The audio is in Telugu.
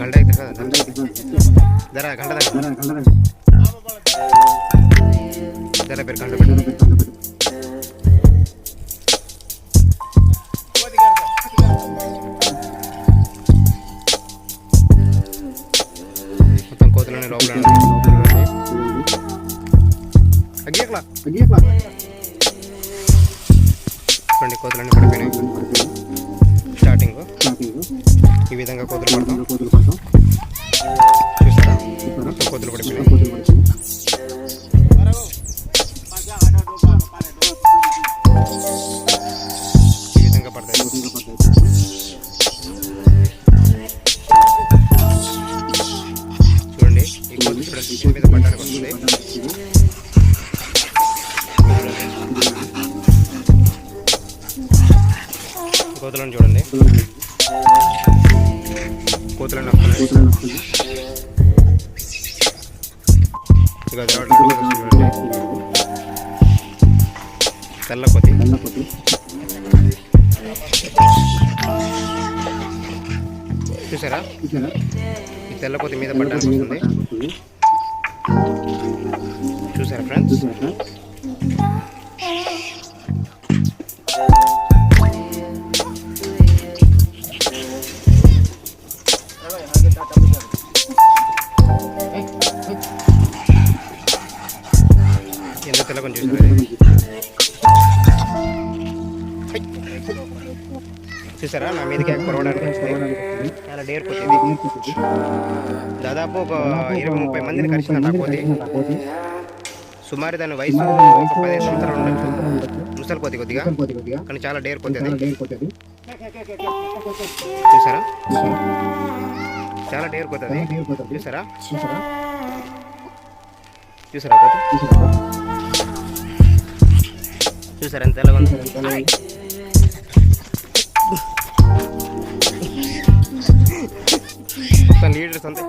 గంట అయితే ధర గంట ధర పేరు గంట మొత్తం కోతులని లోపల చూడండి కోతులన్నీ పడిపోయినాయి. స్టార్టింగ్ ఈ విధంగా కోతులు పడతాం చూసారా, మొత్తం కోతులు పడిపోయినాయి. ఈ విధంగా పడతాయి. చూడండి ఈ కోతులు చూడండి దీని మీద పడ్డానికి వస్తుంది. కోతులను చూడండి, కోతులను వస్తున్నాయి. ఇక చూడండి తెల్ల కోతి చూసారా, ఈ తెల్ల కోతి మీద పడ్డానికి వస్తుంది. చూసారా ఫ్రెండ్స్, ఎంత తెల్ల కొంచెం చూసారా, నా మీదకి పొరవడానికి వచ్చింది. చాలా డేర్ కోతి ఇది. దాదాపు ఒక 20-30 మందిని కరిచింది ఆ కోతి. సుమారు దాని వయసు ఒక 15 సంవత్సరాలు ఉండొచ్చు. ముసలి కోతి కొద్దిగా, కానీ చాలా డేర్ కోతి అది. చూసారా, చాలా డేర్ కోతి అది. చూసారా చూసారా కోతి చూసారా ఎంత ఎలా ఉంది. లీడర్స్ అంతే.